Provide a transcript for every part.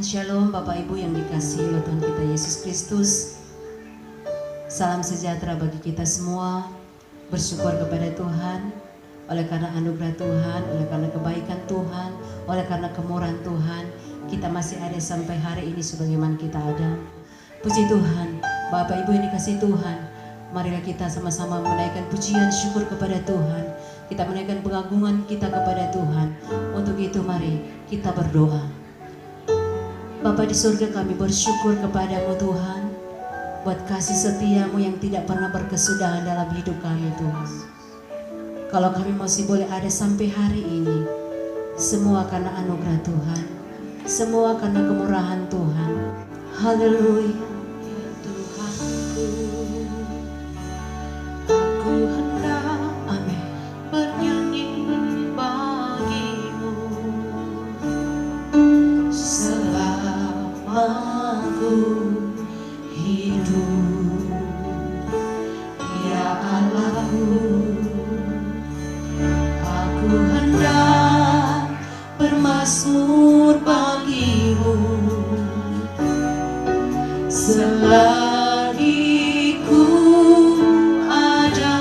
Tuhan, Shalom Bapak Ibu yang dikasihi oleh Tuhan kita Yesus Kristus. Salam sejahtera bagi kita semua. Bersyukur kepada Tuhan oleh karena anugerah Tuhan, oleh karena kebaikan Tuhan, oleh karena kemurahan Tuhan, kita masih ada sampai hari ini sebagaimana kita ada. Puji Tuhan, Bapak Ibu yang dikasihi Tuhan, marilah kita sama-sama menaikkan pujian syukur kepada Tuhan. Kita menaikkan pengagungan kita kepada Tuhan. Untuk itu mari kita berdoa. Bapa di surga, kami bersyukur kepadamu Tuhan, buat kasih setiamu yang tidak pernah berkesudahan dalam hidup kami Tuhan. Kalau kami masih boleh ada sampai hari ini, semua karena anugerah Tuhan, semua karena kemurahan Tuhan. Haleluya. Bermasmur bagimu selagi ku ada,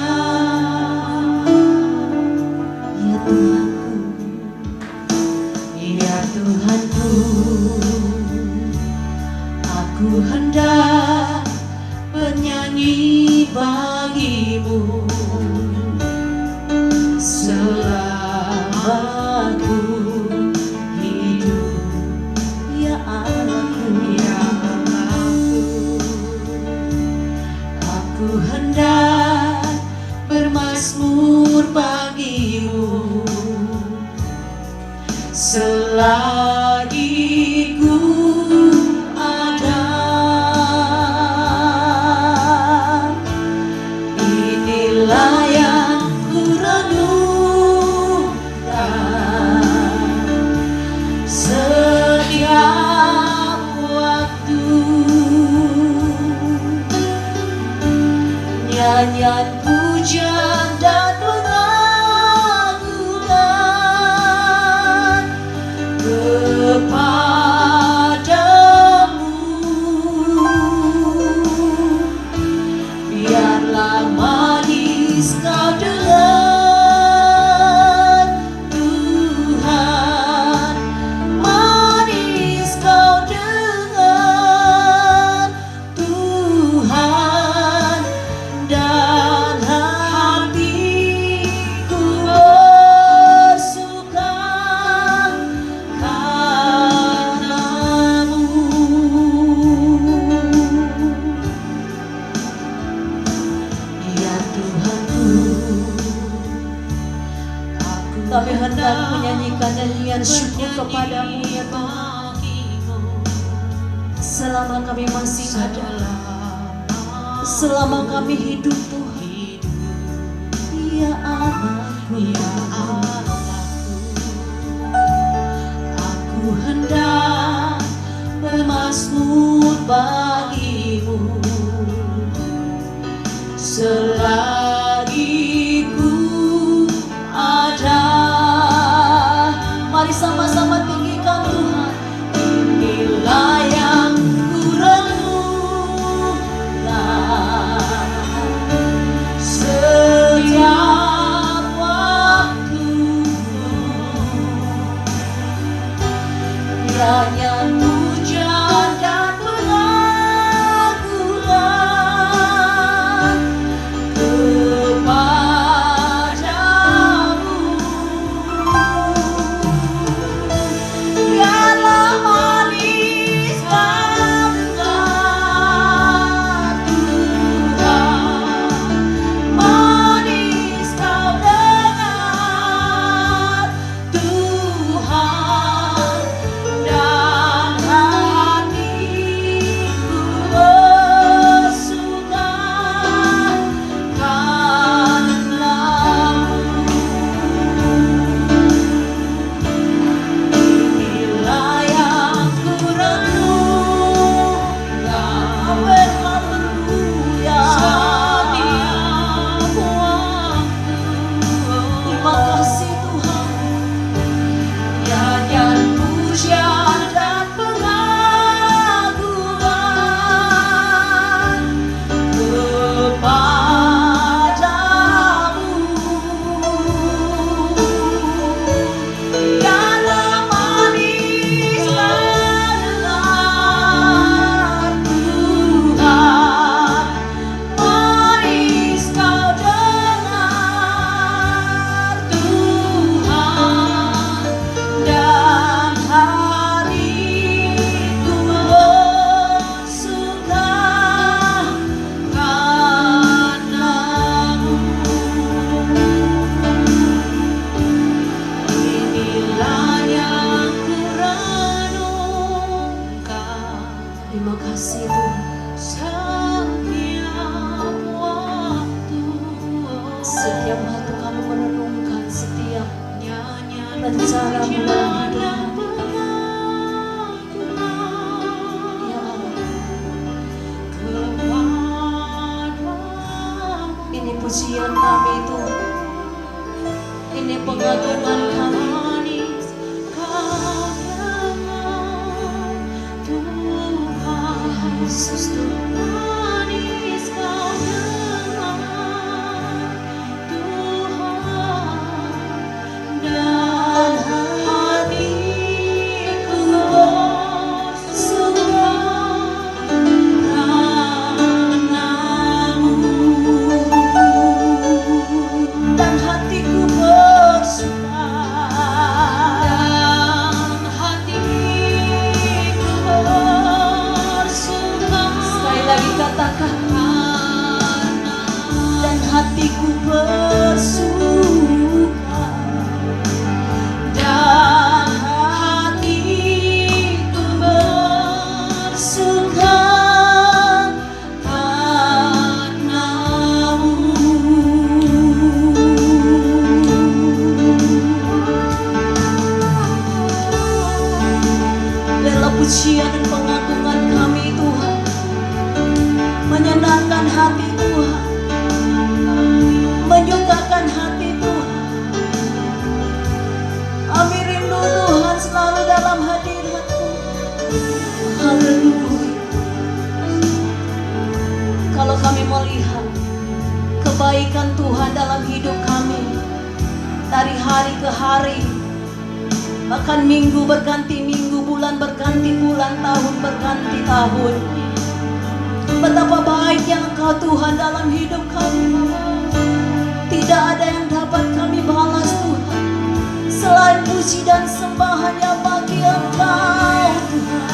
ya Tuhanku, ya Tuhanku. Aku hendak bernyanyi bagimu selama ku hendak bermasmur bagimu selagi ku ada. Inilah yang ku renungkan setiap waktu, nyanyian pujian dan pengagungan kepadamu. Biarlah manis kau dengar Tuhan, manis kau dengar Tuhan, dan hatiku bersuka karenamu. Ya Tuhanku, Kami hendak menyanyikan nyanyian syukur kepadamu ya Tuhan. Selama kami masih ada, selama kami hidup Tuhan, ya anakku, ya aku hendak bermasmur bagimu selagi ku ada. Mari sama-sama tinggikan Tuhan. Inilah yang ku renungkan setiap waktu, nyanyian pujian dan pengagungan kepadamu. Biarlah manis kau dengar Tuhan, manis kau dengar Tuhan, dan Terima kasih Tuhan. Setiap waktu kami merenungkan setiap rencana-Mu dalam hidup kami. Ya Allah, ini pujian kami Tuhan. Ini pengagungan kami. Yesus Tuhan. Hatiku bersuka dan hatiku bersuka padamu. Biarlah pujian dan pengagungan kami Tuhan menyenangkan hati Tuhan, menyukakan hati Tuhan. Kami rindu Tuhan selalu dalam hadirat-Mu. Haleluya. Kalau kami melihat kebaikan Tuhan dalam hidup kami dari hari ke hari, bahkan minggu berganti minggu, bulan berganti bulan, tahun berganti tahun, betapa baiknya Engkau Tuhan dalam hidup kami. Tidak ada yang dapat kami balas Tuhan selain puji dan sembah hanya bagi Engkau Tuhan.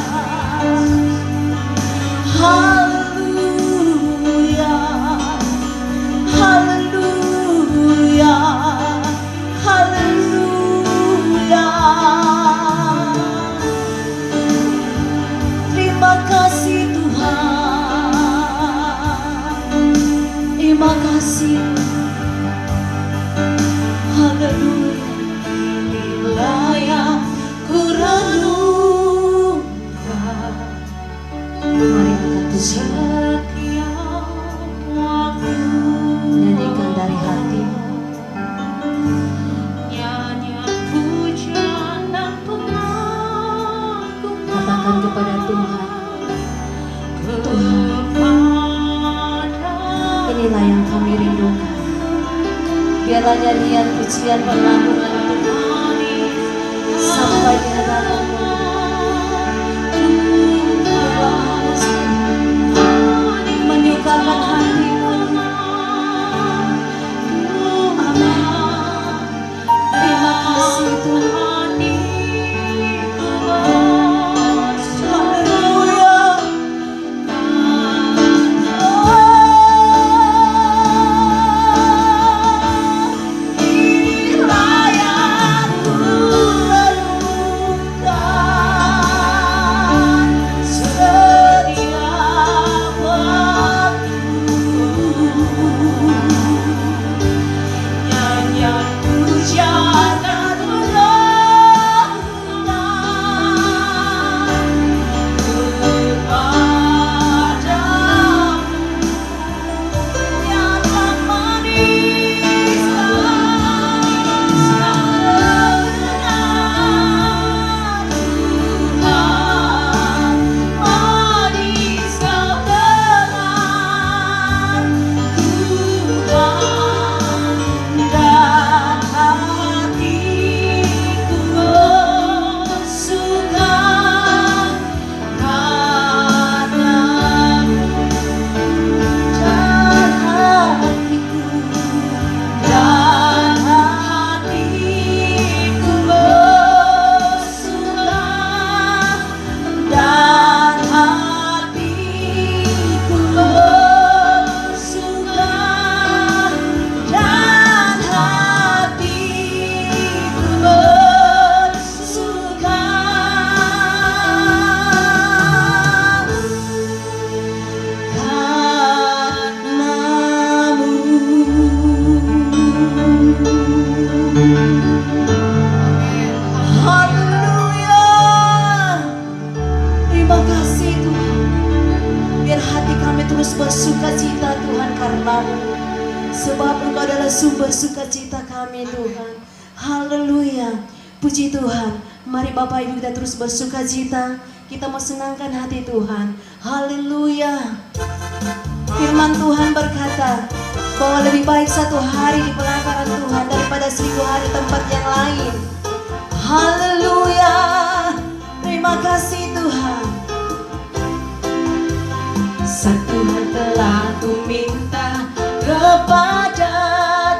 Haleluya, haleluya, haleluya. Terima kasih Tuhan, terima kasih. Haleluya. Bila yang ku renungkan, mari angkat pujian, nyanyikan dari hati. Katakan kepada Tuhan, Tuhan, inilah yang kami rindukan. Biarlah nyanyian pujian pengagungan Tuhan sampai di hadapan-Mu. Biarlah haus menyukakan hati-Mu. Amin. Terima kasih Tuhan. Haleluya. terus bersuka cita Tuhan karena-Mu. Sebab Engkau adalah sumber sukacita kami Tuhan. Haleluya. Puji Tuhan. Mari Bapak Ibu kita terus bersuka cita. Kita mau senangkan hati Tuhan. Haleluya. Firman Tuhan berkata bahwa lebih baik satu hari di pelataran Tuhan daripada 1000 hari tempat yang lain. Haleluya. Terima kasih Tuhan. Satu hal telah ku minta kepada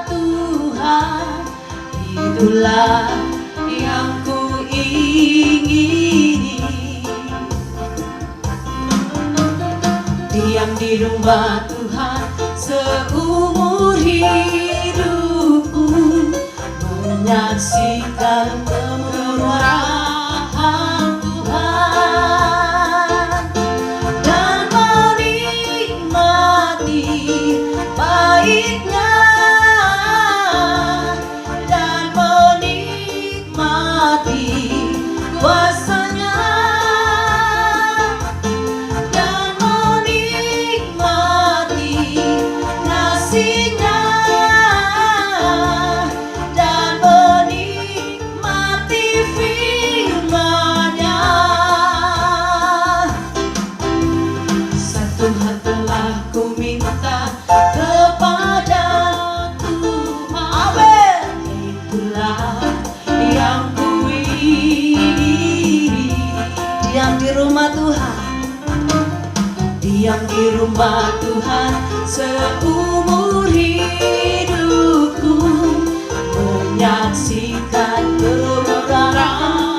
Tuhan, itulah yang ku ingini. Diam di rumah Tuhan seumur hidupku, menyaksikan kemurahan Tuhan dan menikmati baiknya, dan menikmati kuasanya, dan menikmati kasih-Nya, dan menikmati firman-Nya. Satu hal telah ku minta kepada Tuhan, amin, itulah yang ku ingini. Diam di rumah Tuhan. Diam di rumah Tuhan seumur hidupku, menyaksikan kemurahan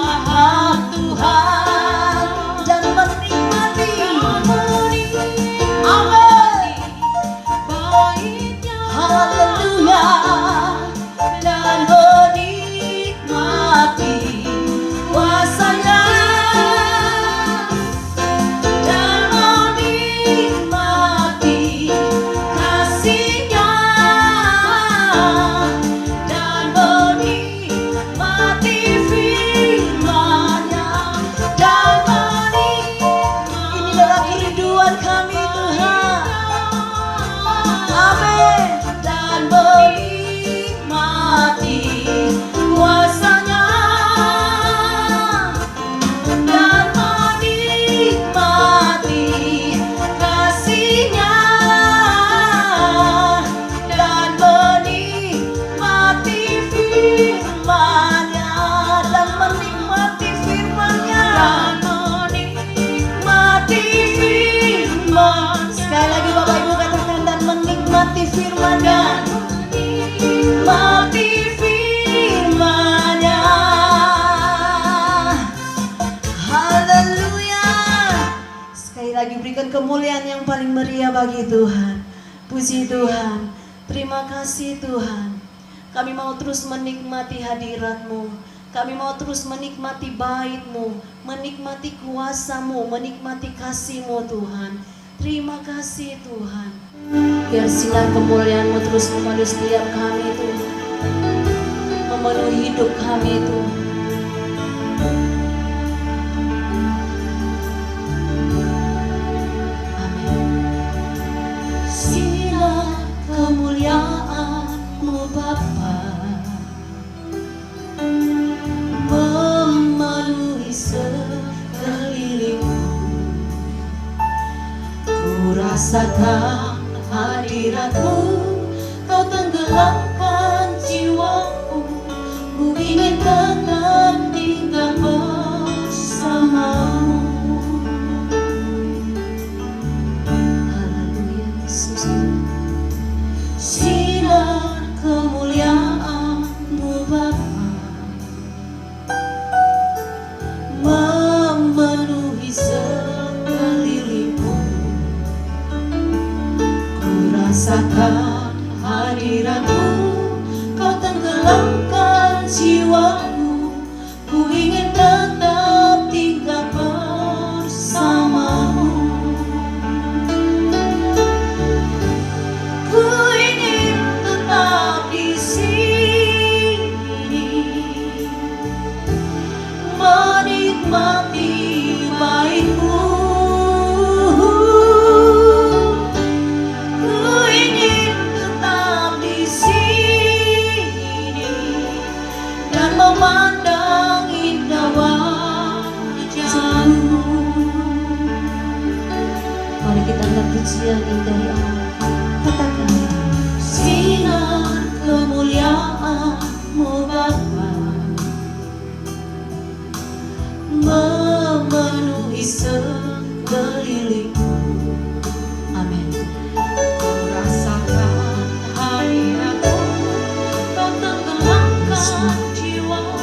Tuhan Dan menikmati. amin, baiknya, Haleluya. dan menikmati kuasanya, dan menikmati kasih-Nya, dan menikmati firman-Nya, dan menikmati. Ini adalah kerinduan kami Tuhan. Amin. Dan menikmati kuasanya, dan menikmati kasih-Nya, dan menikmati firman-Nya, Dan menikmati firman-Nya. dan menikmati firman. Sekali lagi Bapak Ibu katakan, dan menikmati firman-Nya. Menikmati firman-Nya. Haleluya. Sekali lagi berikan kemuliaan yang paling meriah bagi Tuhan. Puji Tuhan. Terima kasih Tuhan. Kami mau terus menikmati hadirat-Mu. Kami mau terus menikmati bait-Mu, menikmati kuasa-Mu, menikmati kasih-Mu Tuhan. Terima kasih Tuhan. Biar sinar kemuliaan-Mu terus memenuhi setiap kami Tuhan, memenuhi hidup kami Tuhan. Amin. Sinar kemuliaan-Mu Bapa memenuhi sekelilingku. Ku rasakan hadirat-Mu, Kau tenggelamkan jiwaku. Ku ingin tetap tinggal bersama-Mu. Haleluya Yesus. Sinar kemuliaan-Mu Bapa memenuhi sekelilingku. Ku rasakan hadirat-Mu, pujian dari Allah. Katakan, sinar kemuliaan-Mu Bapa memenuhi sekelilingku. amin. Rasakan hadirat-Mu, Kau tenggelamkan jiwaku.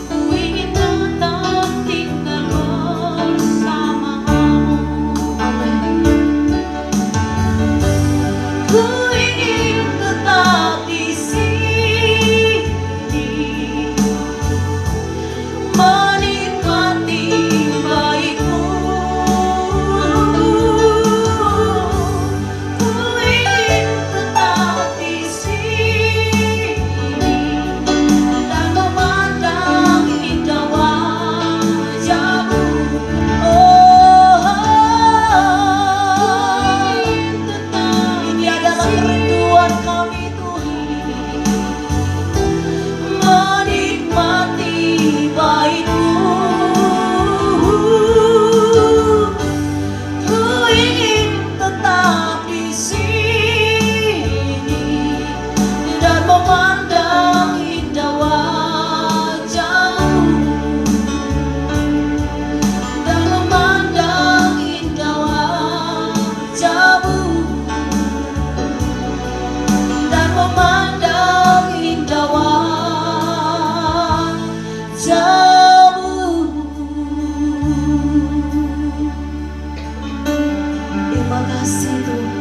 Ku ingin tetap tinggal bersama-Mu. Ku ingin tetap di sini, menikmati baik-Mu. Ku ingin tetap di sini dan memandang indah wajah-Mu. Ini adalah kerinduan kami, Tuhan, menikmati baik-Mu. Ku ingin tetap di sini dan memandang indah wajah-Mu, dan memandang indah wajah-Mu, dan memandang indah wajah-Mu. Terima kasih Tuhan.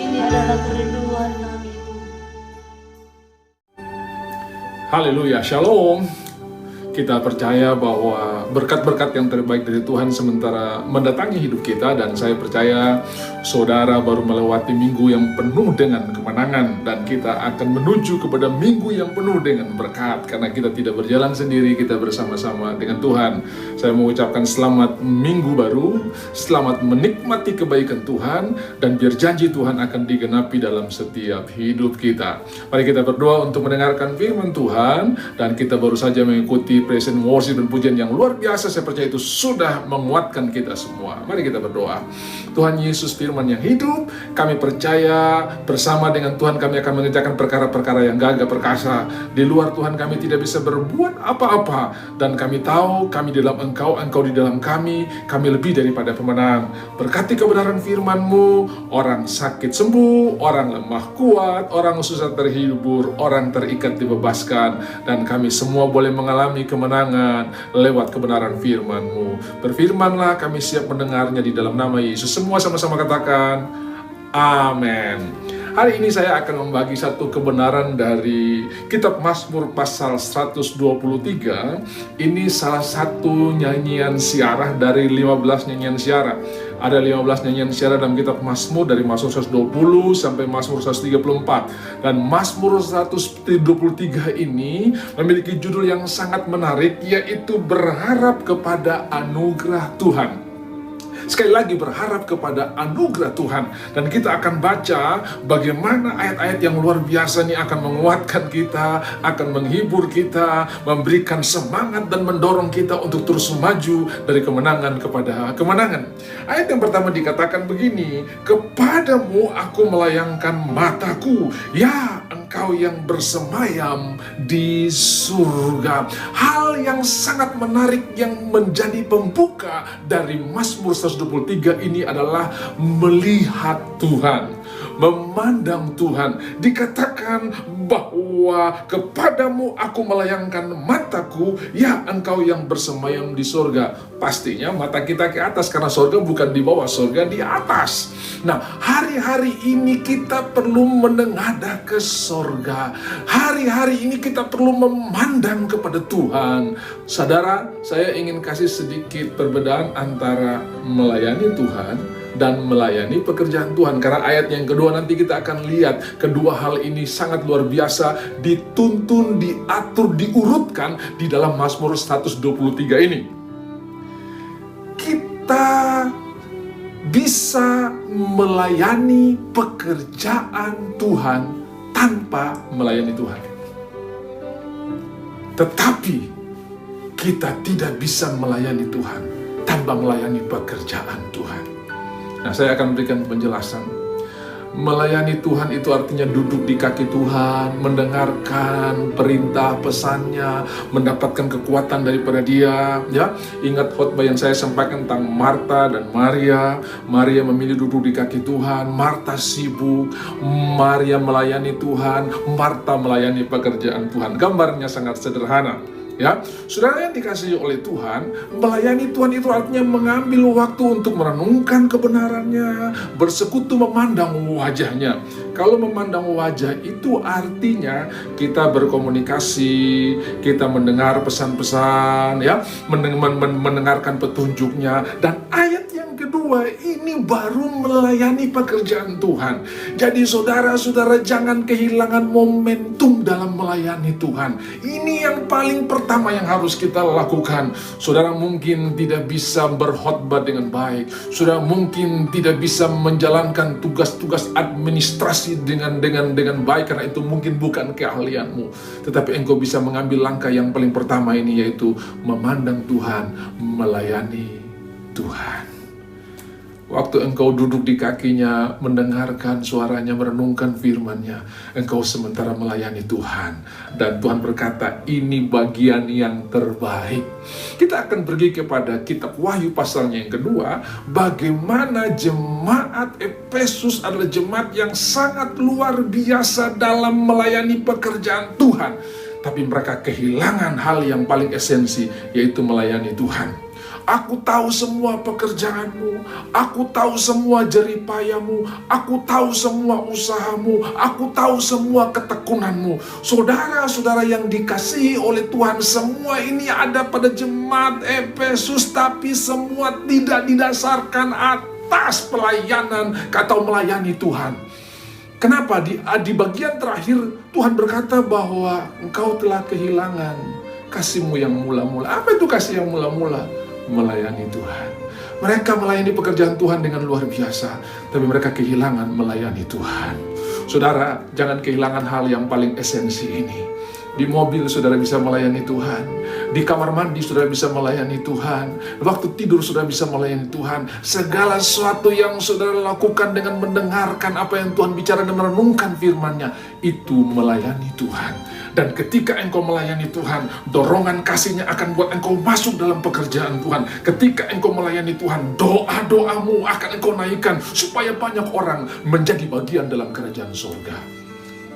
Ini adalah kerinduan kami, Tuhan. Haleluya, shalom. Kita percaya bahwa berkat-berkat yang terbaik dari Tuhan sementara mendatangi hidup kita, dan saya percaya saudara baru melewati minggu yang penuh dengan kemenangan, dan kita akan menuju kepada minggu yang penuh dengan berkat, karena kita tidak berjalan sendiri, kita bersama-sama dengan Tuhan. Saya mengucapkan selamat minggu baru, selamat menikmati kebaikan Tuhan, dan biar janji Tuhan akan digenapi dalam setiap hidup kita. Mari kita berdoa untuk mendengarkan firman Tuhan, dan kita baru saja mengikuti praise and worship dan pujian yang luar biasa. Saya percaya itu sudah menguatkan kita semua. Mari kita berdoa. Tuhan Yesus, firman yang hidup, kami percaya bersama dengan Tuhan kami akan mengerjakan perkara-perkara yang gagah perkasa. Di luar Tuhan kami tidak bisa berbuat apa-apa, dan kami tahu kami di dalam Engkau, Engkau di dalam kami lebih daripada pemenang. Berkati kebenaran firman-Mu, orang sakit sembuh, orang lemah kuat, orang susah terhibur, orang terikat dibebaskan, dan kami semua boleh mengalami kemenangan lewat kebenaran firman-Mu. Berfirmanlah, kami siap mendengarnya di dalam nama Yesus. Semua sama-sama katakan, amin. Hari ini saya akan membagi satu kebenaran dari kitab Mazmur pasal 123. Ini salah satu nyanyian siarah dari 15 nyanyian siarah. Ada 15 nyanyian siarah dalam kitab Mazmur, dari Mazmur 120 sampai Mazmur 134. Dan Mazmur 123 ini memiliki judul yang sangat menarik, yaitu berharap kepada anugerah Tuhan. Sekali lagi, berharap kepada anugerah Tuhan. Dan kita akan baca bagaimana ayat-ayat yang luar biasa ini akan menguatkan kita, akan menghibur kita, memberikan semangat dan mendorong kita untuk terus maju dari kemenangan kepada kemenangan. Ayat yang pertama dikatakan begini, kepadamu aku melayangkan mataku, ya Engkau yang bersemayam di surga. Hal yang sangat menarik yang menjadi pembuka dari Mazmur 123 ini adalah melihat Tuhan, memandang Tuhan. Dikatakan bahwa kepadamu aku melayangkan mataku, ya Engkau yang bersemayam di surga. Pastinya mata kita ke atas, karena surga bukan di bawah, surga di atas. Nah, hari-hari ini kita perlu menengadah ke surga. Hari-hari ini kita perlu memandang kepada Tuhan. Saudara, saya ingin kasih sedikit perbedaan antara melayani Tuhan dan melayani pekerjaan Tuhan. Karena ayat yang kedua nanti kita akan lihat, kedua hal ini sangat luar biasa, dituntun, diatur, diurutkan di dalam Mazmur 123 ini. Kita bisa melayani pekerjaan Tuhan tanpa melayani Tuhan. Tetapi kita tidak bisa melayani Tuhan tanpa melayani pekerjaan Tuhan. Nah, saya akan berikan penjelasan. Melayani Tuhan itu artinya duduk di kaki Tuhan, mendengarkan perintah pesannya, mendapatkan kekuatan daripada Dia. Ya, ingat khotbah yang saya sampaikan tentang Marta dan Maria. Maria memilih duduk di kaki Tuhan, Marta sibuk, Maria melayani Tuhan, Marta melayani pekerjaan Tuhan. Gambarnya sangat sederhana. Ya, saudara yang dikasihi oleh Tuhan, melayani Tuhan itu artinya mengambil waktu untuk merenungkan kebenarannya, bersekutu memandang wajahnya. Kalau memandang wajah itu artinya kita berkomunikasi, kita mendengar pesan-pesan, ya, mendengarkan petunjuknya. Dan ayat yang kedua ini baru melayani pekerjaan Tuhan. Jadi saudara-saudara jangan kehilangan momentum dalam melayani Tuhan. Ini yang paling pertama yang harus kita lakukan. Saudara mungkin tidak bisa berkhotbah dengan baik. Saudara mungkin tidak bisa menjalankan tugas-tugas administrasi dengan baik karena itu mungkin bukan keahlianmu. Tetapi engkau bisa mengambil langkah yang paling pertama ini, yaitu memandang Tuhan, melayani Tuhan. Waktu engkau duduk di kakinya, mendengarkan suaranya, merenungkan firman-Nya, engkau sementara melayani Tuhan. Dan Tuhan berkata, ini bagian yang terbaik. Kita akan pergi kepada kitab Wahyu pasalnya yang kedua, bagaimana jemaat Efesus adalah jemaat yang sangat luar biasa dalam melayani pekerjaan Tuhan. Tapi mereka kehilangan hal yang paling esensi, yaitu melayani Tuhan. Aku tahu semua pekerjaanmu, aku tahu semua jeripayamu, aku tahu semua usahamu, aku tahu semua ketekunanmu. Saudara-saudara yang dikasihi oleh Tuhan, semua ini ada pada jemaat Efesus, tapi semua tidak didasarkan atas pelayanan atau melayani Tuhan. Kenapa? Di bagian terakhir Tuhan berkata bahwa engkau telah kehilangan kasihmu yang mula-mula. Apa itu kasih yang mula-mula? Melayani Tuhan. Mereka melayani pekerjaan Tuhan dengan luar biasa, tapi mereka kehilangan melayani Tuhan. Saudara, jangan kehilangan hal yang paling esensi ini. Di mobil saudara bisa melayani Tuhan, di kamar mandi saudara bisa melayani Tuhan, waktu tidur saudara bisa melayani Tuhan. Segala sesuatu yang saudara lakukan dengan mendengarkan apa yang Tuhan bicara dan merenungkan firman-Nya, itu melayani Tuhan. Dan ketika engkau melayani Tuhan, dorongan kasih-Nya akan buat engkau masuk dalam pekerjaan Tuhan. Ketika engkau melayani Tuhan, doa-doamu akan engkau naikkan supaya banyak orang menjadi bagian dalam kerajaan surga.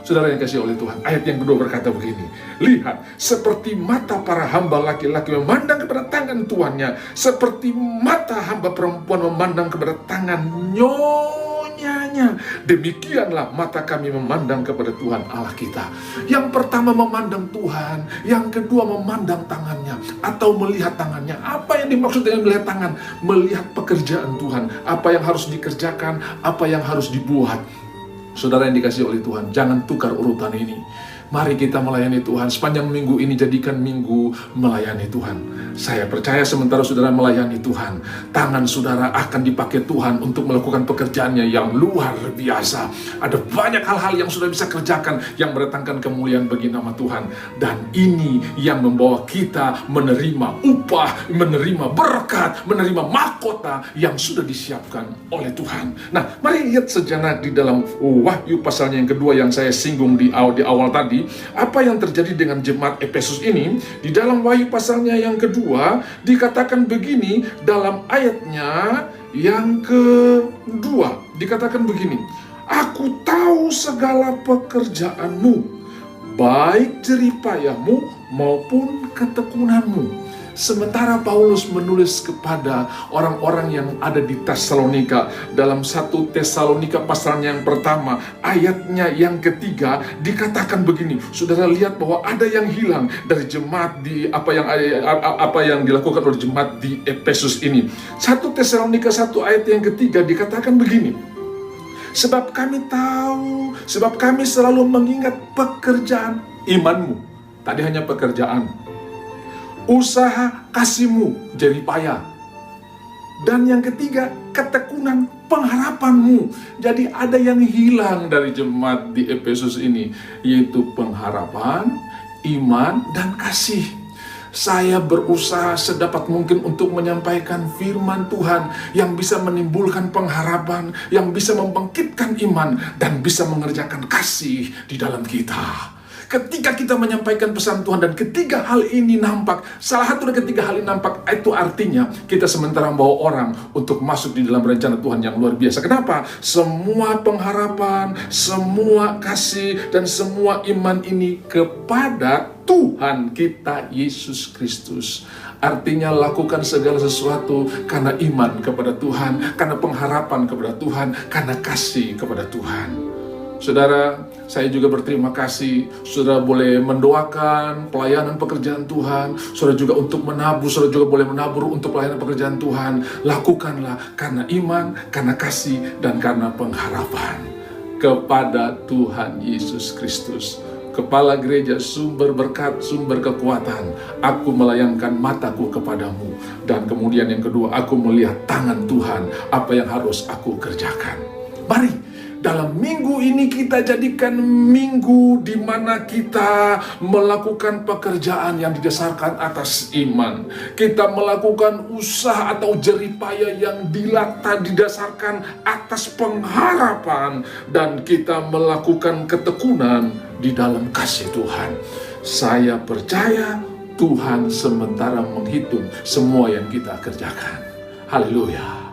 Saudara yang kasih oleh Tuhan, ayat yang kedua berkata begini, lihat, seperti mata para hamba laki-laki memandang kepada tangan tuannya, seperti mata hamba perempuan memandang kepada tangan nyonyanya, demikianlah mata kami memandang kepada Tuhan Allah kita. Yang pertama memandang Tuhan, yang kedua memandang tangannya atau melihat tangannya. Apa yang dimaksud dengan melihat tangan? Melihat pekerjaan Tuhan, apa yang harus dikerjakan, apa yang harus dibuat. Saudara yang dikasihi oleh Tuhan, jangan tukar urutan ini. Mari kita melayani Tuhan. Sepanjang minggu ini jadikan minggu melayani Tuhan. Saya percaya sementara saudara melayani Tuhan, tangan saudara akan dipakai Tuhan untuk melakukan pekerjaannya yang luar biasa. Ada banyak hal-hal yang sudah bisa kerjakan yang mendatangkan kemuliaan bagi nama Tuhan. Dan ini yang membawa kita menerima upah, menerima berkat, menerima mahkota yang sudah disiapkan oleh Tuhan. Nah, mari lihat sejenak di dalam Wahyu pasalnya yang kedua yang saya singgung di awal tadi. Apa yang terjadi dengan jemaat Efesus ini? Di dalam Wahyu pasalnya yang kedua dikatakan begini, dalam ayatnya yang kedua dikatakan begini, aku tahu segala pekerjaanmu, baik jeripayahmu maupun ketekunanmu. Sementara Paulus menulis kepada orang-orang yang ada di Tesalonika, dalam 1 Tesalonika pasalnya yang pertama, ayatnya yang ketiga dikatakan begini. Saudara lihat bahwa ada yang hilang dari jemaat di apa yang dilakukan oleh jemaat di Efesus ini. 1 Tesalonika 1 ayat yang ketiga dikatakan begini. Sebab kami tahu, sebab kami selalu mengingat pekerjaan imanmu. Tadi hanya pekerjaan. Usaha kasihmu, jeripaya. Dan yang ketiga, ketekunan pengharapanmu. Jadi ada yang hilang dari jemaat di Efesus ini, yaitu pengharapan, iman, dan kasih. saya berusaha sedapat mungkin untuk menyampaikan firman Tuhan yang bisa menimbulkan pengharapan, yang bisa membangkitkan iman, dan bisa mengerjakan kasih di dalam kita. Ketika kita menyampaikan pesan Tuhan dan ketiga hal ini nampak, salah satu dari ketiga hal ini nampak, itu artinya kita sementara membawa orang untuk masuk di dalam rencana Tuhan yang luar biasa. Kenapa? Semua pengharapan, semua kasih, dan semua iman ini kepada Tuhan kita Yesus Kristus. Artinya lakukan segala sesuatu karena iman kepada Tuhan, karena pengharapan kepada Tuhan, karena kasih kepada Tuhan. Saudara, saya juga berterima kasih saudara boleh mendoakan pelayanan pekerjaan Tuhan. Saudara juga untuk menabur, saudara juga boleh menabur untuk pelayanan pekerjaan Tuhan. Lakukanlah karena iman, karena kasih, dan karena pengharapan kepada Tuhan Yesus Kristus. Kepala gereja, sumber berkat, sumber kekuatan. Aku melayangkan mataku kepadamu. Dan kemudian yang kedua, aku melihat tangan Tuhan, apa yang harus aku kerjakan. Mari, dalam minggu ini kita jadikan minggu di mana kita melakukan pekerjaan yang didasarkan atas iman. Kita melakukan usaha atau jeripaya yang didasarkan atas pengharapan. Dan kita melakukan ketekunan di dalam kasih Tuhan. Saya percaya Tuhan sementara menghitung semua yang kita kerjakan. Haleluya.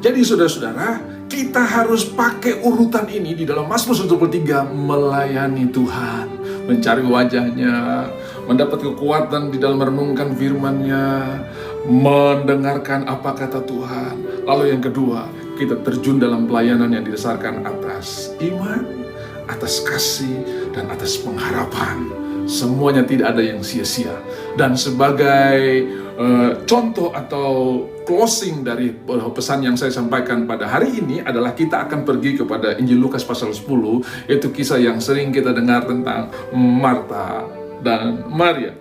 Jadi saudara-saudara, kita harus pakai urutan ini di dalam Mazmur 123, melayani Tuhan, mencari wajahnya, mendapat kekuatan di dalam merenungkan firman-Nya, mendengarkan apa kata Tuhan. Lalu yang kedua, kita terjun dalam pelayanan yang didasarkan atas iman, atas kasih, dan atas pengharapan. Semuanya tidak ada yang sia-sia. Dan sebagai contoh atau closing dari pesan yang saya sampaikan pada hari ini adalah kita akan pergi kepada Injil Lukas pasal 10, yaitu kisah yang sering kita dengar tentang Marta dan Maria.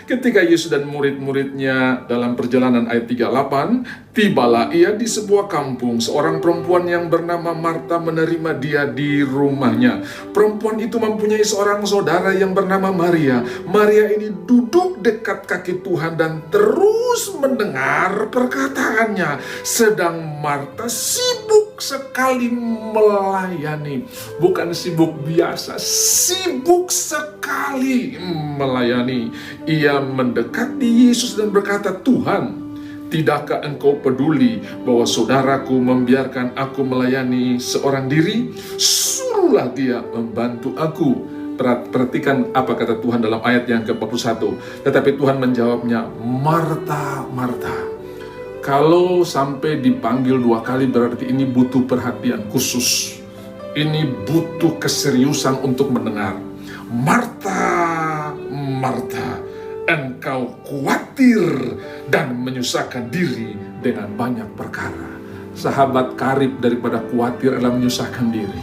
Ketika Yesus dan murid-muridnya dalam perjalanan ayat 38, tibalah ia di sebuah kampung. Seorang perempuan yang bernama Marta menerima dia di rumahnya. Perempuan itu mempunyai seorang saudara yang bernama Maria. Maria ini duduk dekat kaki Tuhan dan terus mendengar perkataannya. Sedang Marta sibuk sekali melayani. Bukan sibuk biasa, sibuk sekali melayani. Ia mendekati Yesus dan berkata, "Tuhan, tidakkah engkau peduli bahwa saudaraku membiarkan aku melayani seorang diri? Suruhlah dia membantu aku." Perhatikan apa kata Tuhan dalam ayat yang ke-41. Tetapi Tuhan menjawabnya, "Marta, Marta." Kalau sampai dipanggil 2 kali berarti ini butuh perhatian khusus. Ini butuh keseriusan untuk mendengar. Marta, Marta, engkau khawatir dan menyusahkan diri dengan banyak perkara. Sahabat karib daripada khawatir adalah menyusahkan diri.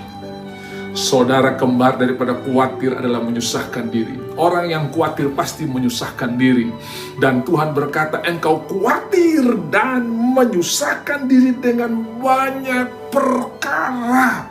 Saudara kembar daripada khawatir adalah menyusahkan diri. Orang yang khawatir pasti menyusahkan diri. Dan Tuhan berkata, engkau khawatir dan menyusahkan diri dengan banyak perkara.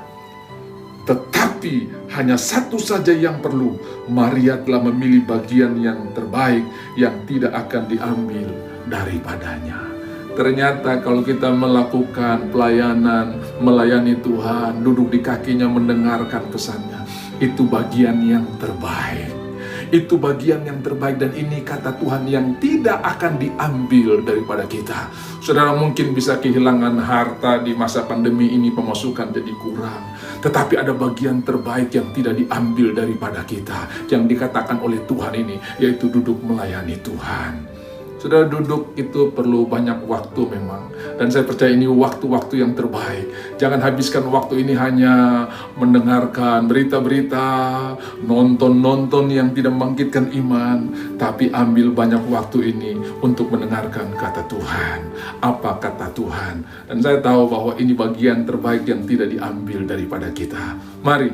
Tetapi hanya satu saja yang perlu. Maria telah memilih bagian yang terbaik yang tidak akan diambil daripadanya. Ternyata kalau kita melakukan pelayanan, melayani Tuhan, duduk di kakinya mendengarkan pesannya, itu bagian yang terbaik. Itu bagian yang terbaik, dan ini kata Tuhan yang tidak akan diambil daripada kita. Saudara mungkin bisa kehilangan harta di masa pandemi ini, pemasukan jadi kurang. Tetapi ada bagian terbaik yang tidak diambil daripada kita, yang dikatakan oleh Tuhan ini, yaitu duduk melayani Tuhan. Saudara, duduk itu perlu banyak waktu memang. Dan saya percaya ini waktu-waktu yang terbaik. Jangan habiskan waktu ini hanya mendengarkan berita-berita, nonton-nonton yang tidak membangkitkan iman. Tapi ambil banyak waktu ini untuk mendengarkan kata Tuhan. Apa kata Tuhan? Dan saya tahu bahwa ini bagian terbaik yang tidak diambil daripada kita. Mari,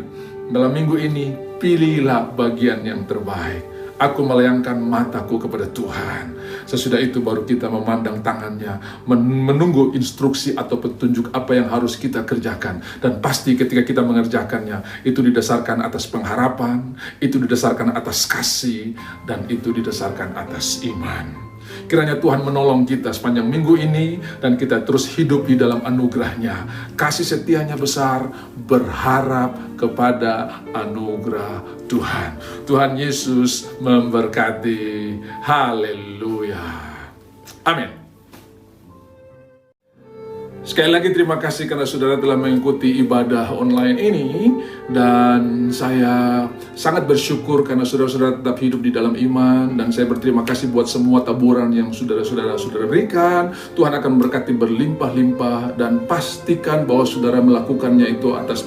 dalam minggu ini, pilihlah bagian yang terbaik. Aku melayangkan mataku kepada Tuhan. Sesudah itu baru kita memandang tangannya, menunggu instruksi atau petunjuk apa yang harus kita kerjakan. Dan pasti ketika kita mengerjakannya, itu didasarkan atas pengharapan, itu didasarkan atas kasih, dan itu didasarkan atas iman. Kiranya Tuhan menolong kita sepanjang minggu ini, dan kita terus hidup di dalam anugerah-Nya. Kasih setianya besar, berharap kepada anugerah Tuhan. Tuhan Yesus memberkati. Haleluya. Amin. Sekali lagi terima kasih karena saudara telah mengikuti ibadah online ini, dan saya sangat bersyukur karena saudara-saudara tetap hidup di dalam iman, dan saya berterima kasih buat semua taburan yang saudara berikan. Tuhan akan memberkati berlimpah-limpah, dan pastikan bahwa saudara melakukannya itu atas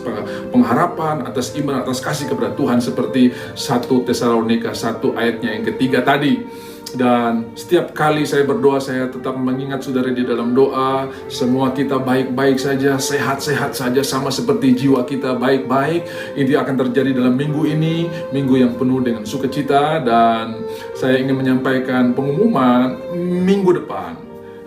pengharapan, atas iman, atas kasih kepada Tuhan, seperti 1 Tesalonika 1 ayatnya yang ketiga tadi. Dan setiap kali saya berdoa, saya tetap mengingat saudara di dalam doa. Semua kita baik-baik saja, sehat-sehat saja, sama seperti jiwa kita baik-baik. Ini akan terjadi dalam minggu ini, minggu yang penuh dengan sukacita. Dan saya ingin menyampaikan pengumuman minggu depan.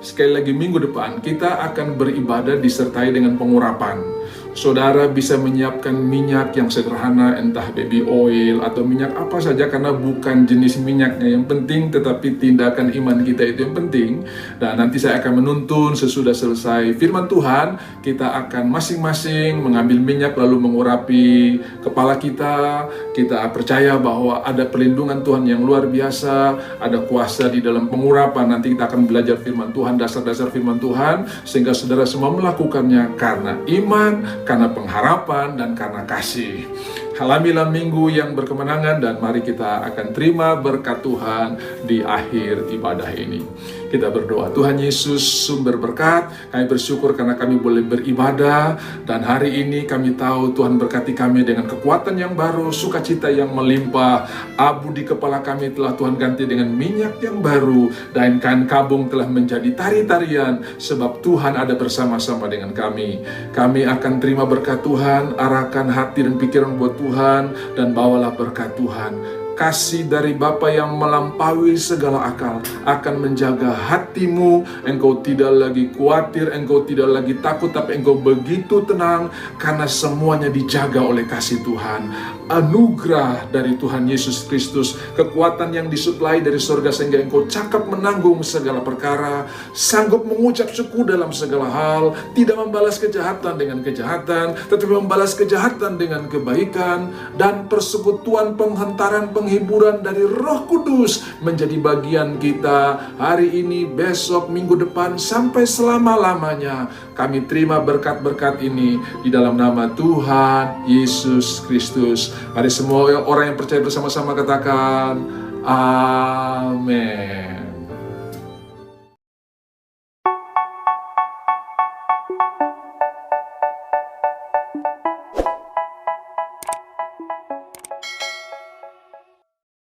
Sekali lagi, minggu depan kita akan beribadah disertai dengan pengurapan. Saudara bisa menyiapkan minyak yang sederhana, entah baby oil atau minyak apa saja, karena bukan jenis minyaknya yang penting, tetapi tindakan iman kita itu yang penting. Dan nanti saya akan menuntun sesudah selesai firman Tuhan, kita akan masing-masing mengambil minyak lalu mengurapi kepala kita. Kita percaya bahwa ada perlindungan Tuhan yang luar biasa, ada kuasa di dalam pengurapan. Nanti kita akan belajar firman Tuhan, dasar-dasar firman Tuhan, sehingga saudara semua melakukannya karena iman, karena pengharapan, dan karena kasih. Alamilah minggu yang berkemenangan, dan mari kita akan terima berkat Tuhan di akhir ibadah ini. Kita berdoa. Tuhan Yesus, sumber berkat, kami bersyukur karena kami boleh beribadah, dan hari ini kami tahu Tuhan berkati kami dengan kekuatan yang baru, sukacita yang melimpah. Abu di kepala kami telah Tuhan ganti dengan minyak yang baru, dan kain kabung telah menjadi tari-tarian, sebab Tuhan ada bersama-sama dengan kami. Kami akan terima berkat Tuhan, arahkan hati dan pikiran buat Tuhan, dan bawalah berkat Tuhan. Kasih dari Bapa yang melampaui segala akal akan menjaga hatimu. Engkau tidak lagi khawatir, engkau tidak lagi takut, tapi engkau begitu tenang karena semuanya dijaga oleh kasih Tuhan. Anugerah dari Tuhan Yesus Kristus, kekuatan yang disuplai dari surga sehingga engkau cakap menanggung segala perkara, sanggup mengucap syukur dalam segala hal, tidak membalas kejahatan dengan kejahatan, tetapi membalas kejahatan dengan kebaikan, dan persekutuan penghantaran penghiburan dari Roh Kudus menjadi bagian kita hari ini, besok, minggu depan, sampai selama-lamanya. Kami terima berkat-berkat ini di dalam nama Tuhan Yesus Kristus. Mari semua orang yang percaya bersama-sama katakan amin.